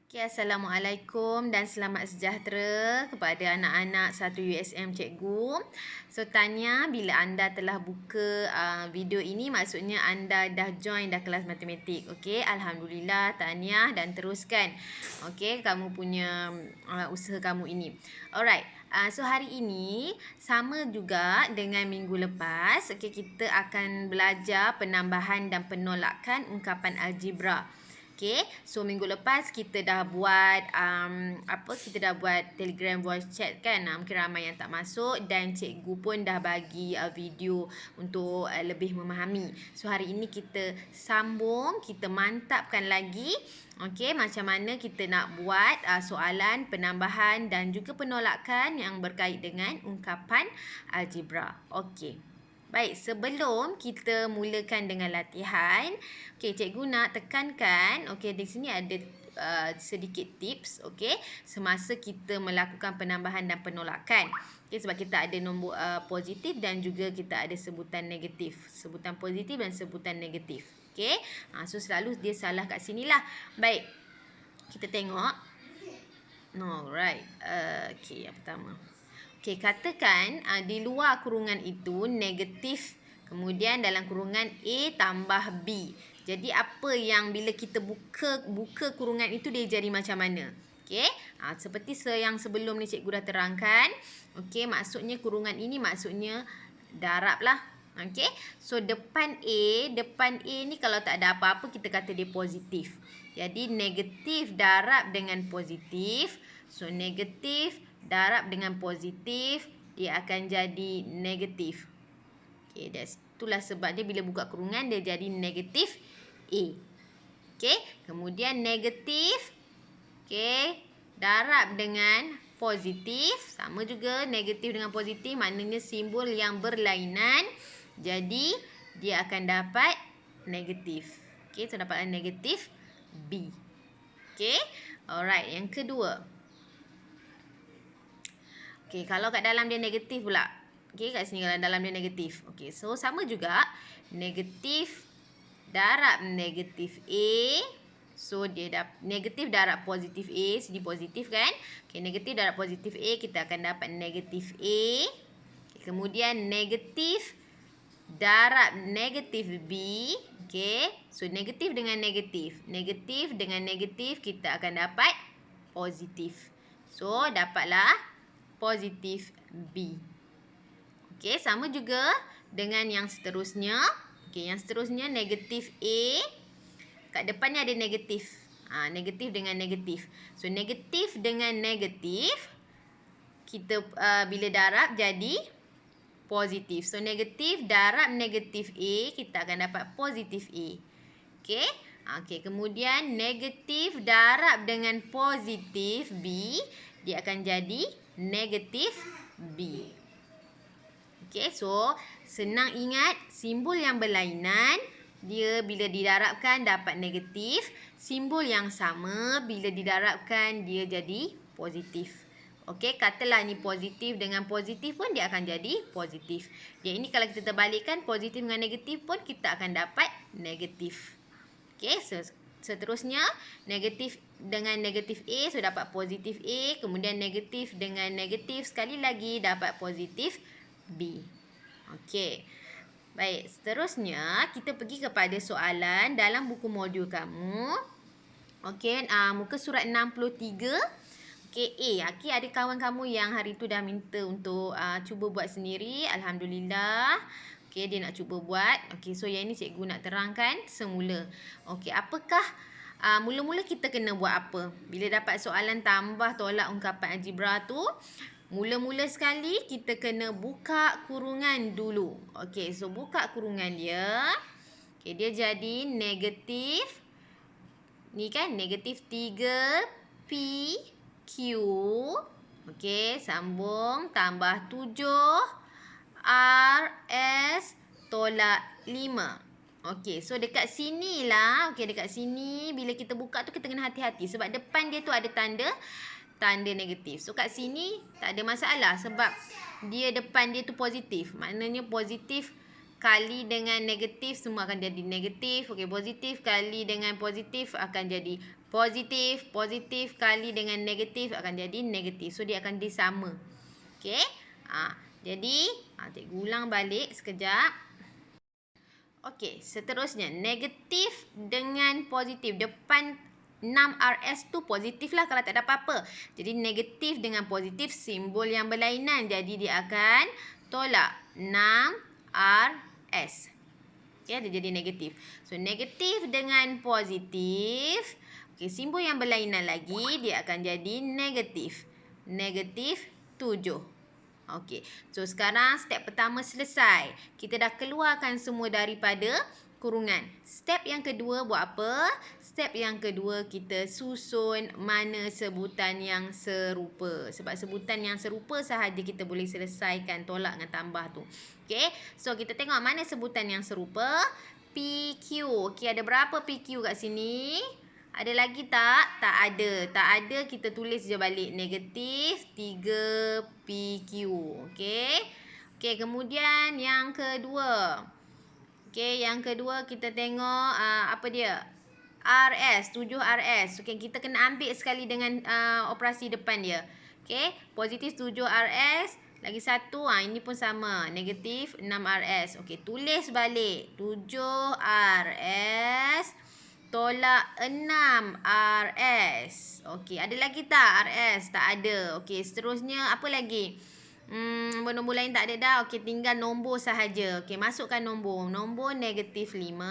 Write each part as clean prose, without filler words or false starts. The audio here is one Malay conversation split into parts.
Okay, Assalamualaikum dan selamat sejahtera kepada anak-anak 1 USM Cikgu. So, tanya bila anda telah buka video ini, maksudnya anda dah join dah kelas matematik. Okay, Alhamdulillah, tahniah dan teruskan. Okay, kamu punya usaha kamu ini. Alright, so hari ini sama juga dengan minggu lepas. Okay, kita akan belajar penambahan dan penolakan ungkapan algebra. Okay, so minggu lepas kita dah buat kita dah buat Telegram voice chat kan. Mungkin ramai yang tak masuk dan cikgu pun dah bagi video untuk lebih memahami. So hari ini kita sambung, kita mantapkan lagi. Okay, macam mana kita nak buat soalan penambahan dan juga penolakan yang berkait dengan ungkapan algebra. Okay. Baik, sebelum kita mulakan dengan latihan, okey, cikgu nak tekankan, okey, di sini ada sedikit tips, okey, semasa kita melakukan penambahan dan penolakan. Okey, sebab kita ada nombor positif dan juga kita ada sebutan negatif. Sebutan positif dan sebutan negatif. Okey, so selalu dia salah kat sinilah. Baik, kita tengok. Alright, okey, yang pertama. Okey, katakan di luar kurungan itu negatif, kemudian dalam kurungan A tambah B. Jadi apa yang bila kita buka kurungan itu dia jadi macam mana? Okey, seperti yang sebelum ni cikgu dah terangkan. Okey, maksudnya kurungan ini maksudnya darab lah. Okey, so depan A ni kalau tak ada apa-apa kita kata dia positif. Jadi negatif darab dengan positif. So negatif darab dengan positif, dia akan jadi negatif. Okay, itulah sebabnya bila buka kurungan dia jadi negatif A. Okay, kemudian negatif, okay, darab dengan positif. Sama juga negatif dengan positif, maknanya simbol yang berlainan. Jadi, dia akan dapat negatif. Okay, so dapatlah negatif B. Okay, alright, yang kedua. Okey, kalau kat dalam dia negatif pula. Okey, kat sini kalau dalam dia negatif. Okey, so sama juga. Negatif darab negatif A. So, dia negatif darab positif A. Sini positif kan? Okey, negatif darab positif A. Kita akan dapat negatif A. Okay, kemudian negatif darab negatif B. Okey, so negatif dengan negatif. Negatif dengan negatif kita akan dapat positif. So, dapatlah positif B. Okey, sama juga dengan yang seterusnya. Okey, yang seterusnya negatif A. Kat depan ni ada negatif. Negatif dengan negatif. So, negatif dengan negatif kita bila darab jadi positif. So, negatif darab negatif A kita akan dapat positif A. Okey. Okey, kemudian negatif darab dengan positif B dia akan jadi negatif B. Okey, so senang ingat simbol yang berlainan dia bila didarabkan dapat negatif, simbol yang sama bila didarabkan dia jadi positif. Okey, katalah ni positif dengan positif pun dia akan jadi positif. Yang ini kalau kita terbalikkan positif dengan negatif pun kita akan dapat negatif. Okey, so seterusnya negatif dengan negatif A so dapat positif A, kemudian negatif dengan negatif sekali lagi dapat positif B. Okey. Baik, seterusnya kita pergi kepada soalan dalam buku modul kamu. Okey, muka surat 63. Okey, okey, ada kawan kamu yang hari tu dah minta untuk cuba buat sendiri. Alhamdulillah. Okey, dia nak cuba buat. Okey, so yang ini cikgu nak terangkan semula. Okey, apakah mula-mula kita kena buat apa? Bila dapat soalan tambah tolak ungkapan algebra tu, mula-mula sekali kita kena buka kurungan dulu. Okey, so buka kurungan dia. Okey, dia jadi negatif. Ni kan negatif 3P Q. Okey, sambung tambah 7 R S tolak 5. Okey, so dekat sini lah. Okey, dekat sini bila kita buka tu kita kena hati-hati sebab depan dia tu ada tanda negatif. So kat sini tak ada masalah sebab dia depan dia tu positif. Maknanya positif kali dengan negatif semua akan jadi negatif. Okey, positif kali dengan positif akan jadi positif. Positif kali dengan negatif akan jadi negatif. So dia akan disama. Okey. Jadi cikgu ulang balik sekejap. Okey, seterusnya negatif dengan positif. Depan 6RS tu positif lah kalau tak ada apa-apa. Jadi negatif dengan positif simbol yang berlainan. Jadi dia akan tolak 6RS. Okay, dia jadi negatif. So, negatif dengan positif. Okay, simbol yang berlainan lagi, dia akan jadi negatif. Negatif 7. Okay, so sekarang step pertama selesai. Kita dah keluarkan semua daripada kurungan. Step yang kedua buat apa? Step yang kedua kita susun mana sebutan yang serupa. Sebab sebutan yang serupa sahaja kita boleh selesaikan tolak dengan tambah tu. Okay, so kita tengok mana sebutan yang serupa. PQ. Okay, ada berapa PQ kat sini? Ada lagi tak? Tak ada. Tak ada, kita tulis je balik. Negatif 3 PQ. Okay. Okay, kemudian yang kedua. Okay, yang kedua kita tengok apa dia? RS, 7RS. Okay, kita kena ambil sekali dengan operasi depan dia. Okay, positif 7RS. Lagi satu, ini pun sama. Negatif 6RS. Okay, tulis balik. 7RS tolak 6RS. Okay, ada lagi tak RS? Tak ada. Okay, seterusnya apa lagi? Nombor lain tak ada dah. Okay, tinggal nombor sahaja. Okay, masukkan nombor. Nombor negatif 5.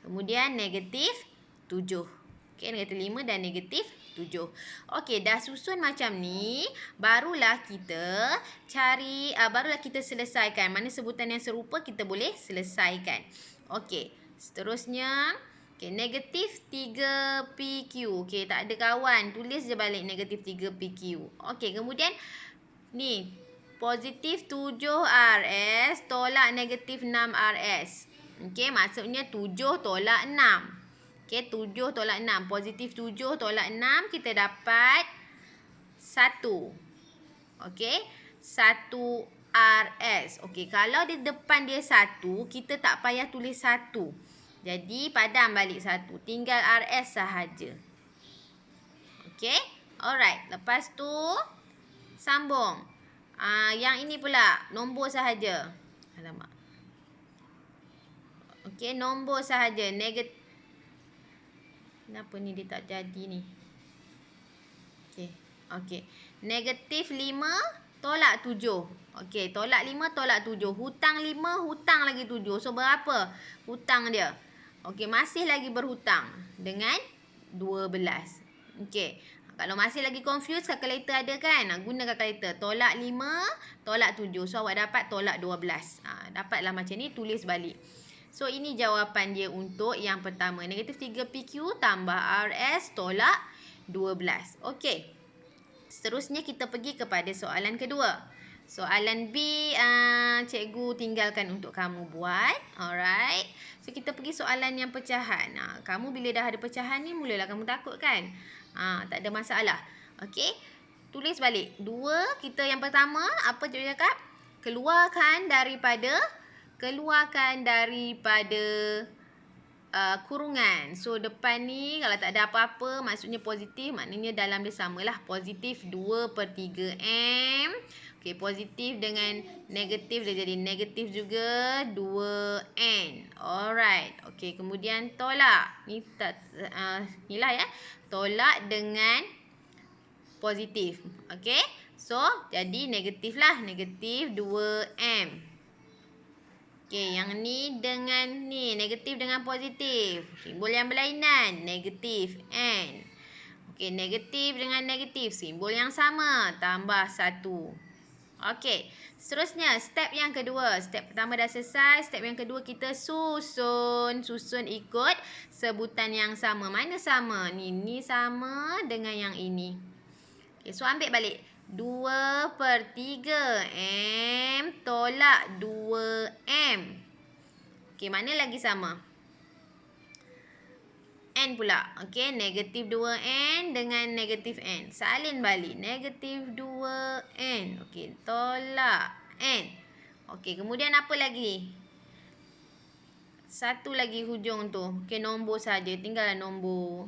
Kemudian negatif 7. Okay, negatif 5 dan negatif 7. Okey, dah susun macam ni, barulah kita cari, barulah kita selesaikan. Mana sebutan yang serupa kita boleh selesaikan. Okey, seterusnya, okey, negatif 3 PQ. Okey, tak ada kawan. Tulis je balik negatif 3 PQ. Okey, kemudian ni, positif 7 RS tolak negatif 6 RS. Okey, maksudnya 7 tolak 6. Okey, 7 tolak 6. Positif 7 tolak 6, kita dapat 1. Okey, 1 RS. Okey, kalau di depan dia 1, kita tak payah tulis 1. Jadi, padam balik 1. Tinggal RS sahaja. Okey, alright. Lepas tu, sambung. Yang ini pula, nombor sahaja. Alamak. Okey, nombor sahaja. Negatif. Kenapa ni dia tak jadi ni? Okey. Okey. Negatif 5 tolak 7. Okey, tolak 5 tolak 7. Hutang 5, hutang lagi 7. So, berapa hutang dia? Okey, masih lagi berhutang dengan 12. Okey. Kalau masih lagi confused, kalkulator ada kan? Guna kalkulator. Tolak 5, tolak 7. So, awak dapat tolak 12. Dapatlah macam ni, tulis balik. So, ini jawapan dia untuk yang pertama. Negatif 3 PQ tambah RS tolak 12. Okey. Seterusnya kita pergi kepada soalan kedua. Soalan B, cikgu tinggalkan untuk kamu buat. Alright. So, kita pergi soalan yang pecahan. Kamu bila dah ada pecahan ni, mulalah kamu takut kan? Tak ada masalah. Okey. Tulis balik. 2, kita yang pertama, apa cikgu cakap? Keluarkan daripada kurungan. So, depan ni kalau tak ada apa-apa, maksudnya positif, maknanya dalam dia samalah. Positif 2/3M. Okey, positif dengan negatif, dia jadi negatif juga 2N. Alright. Okey, kemudian tolak. Ni inilah ya. Tolak dengan positif. Okey. So, jadi negatif lah. Negatif 2M. Okey, yang ni dengan ni. Negatif dengan positif. Simbol yang berlainan. Negatif N. Okey, negatif dengan negatif. Simbol yang sama. Tambah 1. Okey, seterusnya step yang kedua. Step pertama dah selesai. Step yang kedua kita susun. Susun ikut sebutan yang sama. Mana sama? Ni sama dengan yang ini. Okey, so ambil balik. 2/3M tolak 2M. Okey, mana lagi sama? N pula. Okey, negatif 2N dengan negatif N. Salin balik. Negatif 2N. Okey, tolak N. Okey, kemudian apa lagi? Satu lagi hujung tu. Okey, nombor saja. Tinggallah nombor.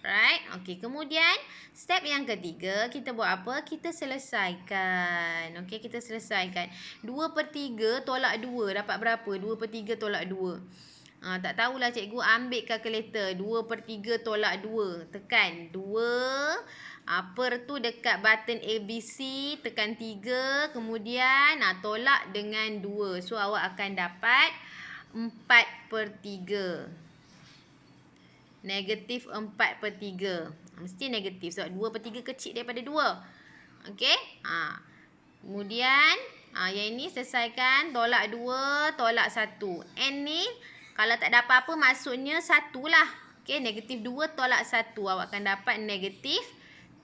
Right? Okey, kemudian step yang ketiga, kita buat apa? Kita selesaikan. Okey, kita selesaikan. 2/3 tolak 2. Dapat berapa? 2/3 tolak 2. Tak tahulah cikgu ambil kalkulator. 2/3 tolak 2. Tekan 2. Per tu dekat button ABC. Tekan 3. Kemudian tolak dengan 2. So, awak akan dapat 4/3. Negatif 4/3. Mesti negatif sebab 2/3 kecil daripada 2. Okey? Kemudian yang ini selesaikan. Tolak 2, tolak 1. N ni kalau tak ada apa-apa maksudnya 1 lah. Okey, negatif 2 tolak 1. Awak akan dapat negatif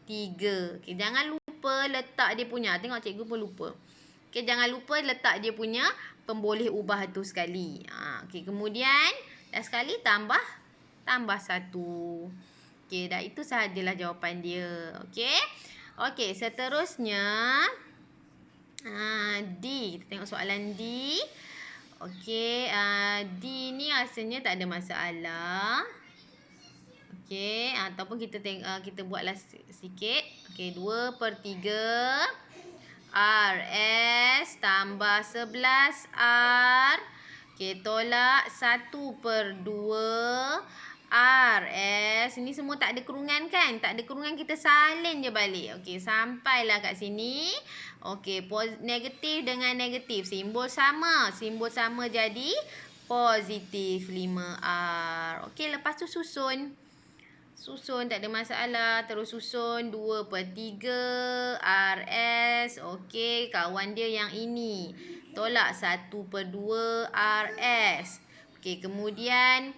3. Okey, jangan lupa letak dia punya. Tengok cikgu pun lupa. Okey, jangan lupa letak dia punya pemboleh ubah tu sekali. Okey, kemudian dah sekali tambah 1. Okey, dah itu sahajalah jawapan dia. Okey. Okey, seterusnya D. Kita tengok soalan D. Okey, D ni rasanya tak ada masalah. Okey, ataupun kita buatlah sikit. Okey, 2/3 RS tambah 11R. Okey, tolak 1/2 RS. Ini semua tak ada kurungan kan? Tak ada kurungan, kita salin je balik. Okey, sampailah kat sini. Okey, negatif dengan negatif. Simbol sama. Simbol sama jadi positif 5R. Okey, lepas tu susun. Susun, tak ada masalah. Terus susun 2/3 RS. Okey, kawan dia yang ini. Tolak 1/2 RS. Okey, kemudian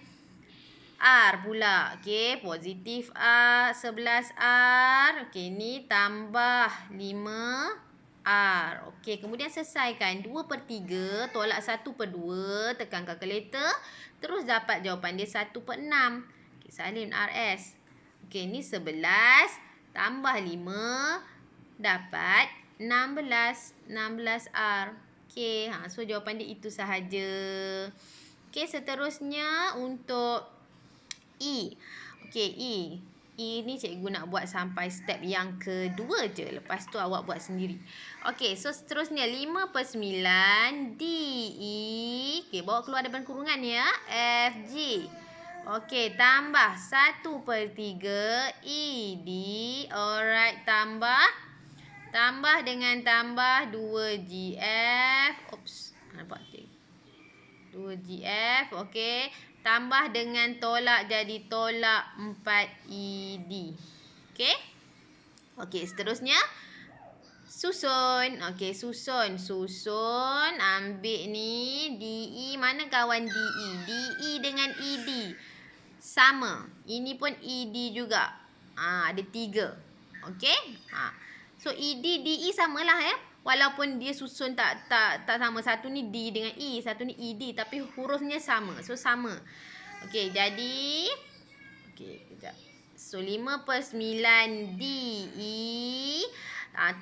R pula. Okey, positif R, 11R. Okey, ni tambah 5R. Okey, kemudian selesaikan. 2/3 tolak 1/2. Tekan kalkulator. Terus dapat jawapan dia 1/6. Okey, salin RS. Okey, ni 11 tambah 5 dapat 16R. Okey, so jawapan dia itu sahaja. Okey, seterusnya untuk E. Okey, E. E ni cikgu nak buat sampai step yang kedua je. Lepas tu awak buat sendiri. Okey, so seterusnya 5/9 DE. Okey, bawa keluar daripada kurungan ya. FG. Okey, tambah 1/3 ED. Alright, tambah dengan tambah 2GF. Oops, nampak 2GF. Okey, tambah dengan tolak jadi tolak 4ED. Okey. Okey, seterusnya susun. Okey, susun. Ambil ni DE. Mana kawan DE? DE dengan ED sama. Ini pun ED juga. Ada 3. Okey. So ED, DE samalah ya. Walaupun dia susun tak sama. Satu ni D dengan E, satu ni ED, tapi hurufnya sama. So sama. Okey, jadi kejap. So 5/9 DE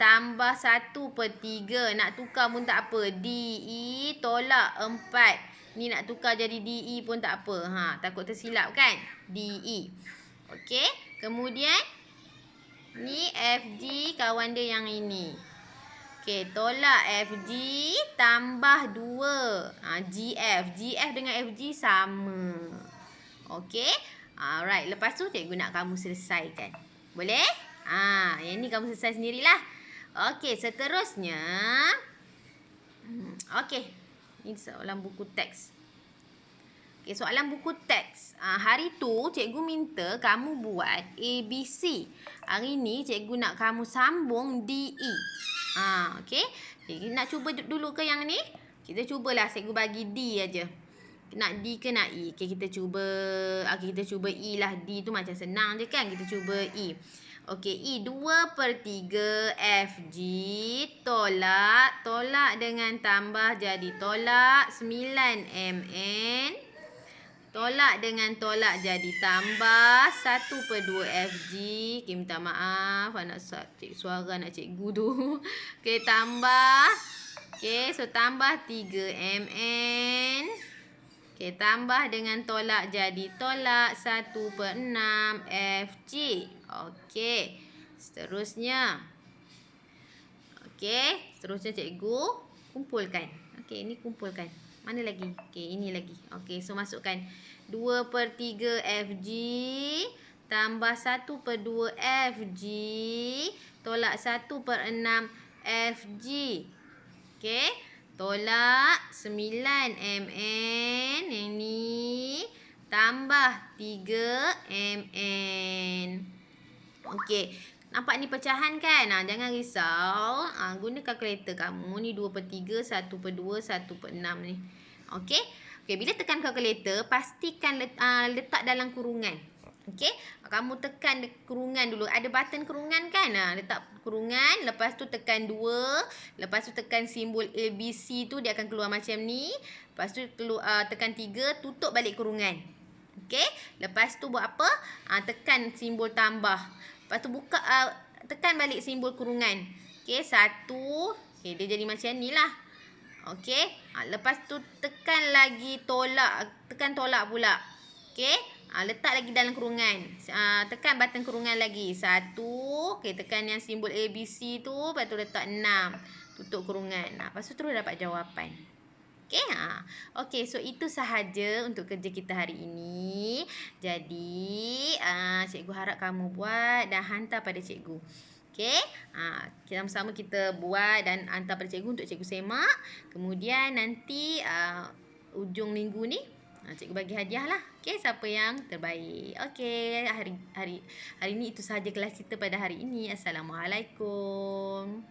tambah 1/3. Nak tukar pun tak apa. DE tolak 4. Ni nak tukar jadi DE pun tak apa. Takut tersilap kan? DE. Okey. Kemudian ni FG, kawan dia yang ini. Okey, tolak FG tambah 2. GF. GF dengan FG sama. Okey. Alright. Lepas tu cikgu nak kamu selesaikan. Boleh? Yang ni kamu selesai sendirilah. Okey, seterusnya. Okey. Ini soalan buku teks. Okey, soalan buku teks. Hari tu cikgu minta kamu buat ABC. Hari ni cikgu nak kamu sambung DE. Okey. Cikgu nak cuba dulu ke yang ni? Kita cubalah, cikgu bagi D aja. Nak D ke nak E? Okey, kita cuba. Okey, kita cuba E lah. D tu macam senang je kan? Kita cuba E. Okey, E 2/3 FG tolak dengan tambah jadi tolak 9MN. Tolak dengan tolak jadi tambah 1/2 FG. Okey, minta maaf anak suara anak cikgu tu. Okey, tambah Okey, so tambah 3mn. Okey, tambah dengan tolak jadi tolak 1/6 FG. Okey, seterusnya. Okey, seterusnya cikgu kumpulkan. Okey, ini kumpulkan. Mana lagi? Okey, ini lagi. Okey, so masukkan 2/3 FG tambah 1/2 FG tolak 1/6 FG. Okey, tolak 9mn yang ni tambah 3mn. Okey, nampak ni pecahan kan? Jangan risau. Guna kalkulator kamu ni 2/3, 1/2, 1/6 ni. Okey. Okey, bila tekan kalkulator, pastikan letak dalam kurungan. Okey, kamu tekan kurungan dulu. Ada button kurungan kan? Letak kurungan, lepas tu tekan 2, lepas tu tekan simbol ABC tu dia akan keluar macam ni. Lepas tu tekan 3, tutup balik kurungan. Okey, lepas tu buat apa? Tekan simbol tambah. Lepas tu buka tekan balik simbol kurungan. Okey, 1. Okey, dia jadi macam ni lah. Okey, lepas tu tekan lagi tolak, tekan tolak pula. Okey, letak lagi dalam kurungan. Tekan button kurungan lagi. 1. Okey, tekan yang simbol ABC tu, lepas tu letak 6. Tutup kurungan. Lepas tu terus dapat jawapan. Okey, okey, so itu sahaja untuk kerja kita hari ini. Jadi, cikgu harap kamu buat dan hantar pada cikgu. Okey, sama-sama kita buat dan hantar pada cikgu untuk cikgu semak. Kemudian nanti ujung minggu ni cikgu bagi hadiah lah. Okey, siapa yang terbaik. Okey, hari ini itu sahaja kelas kita pada hari ini. Assalamualaikum.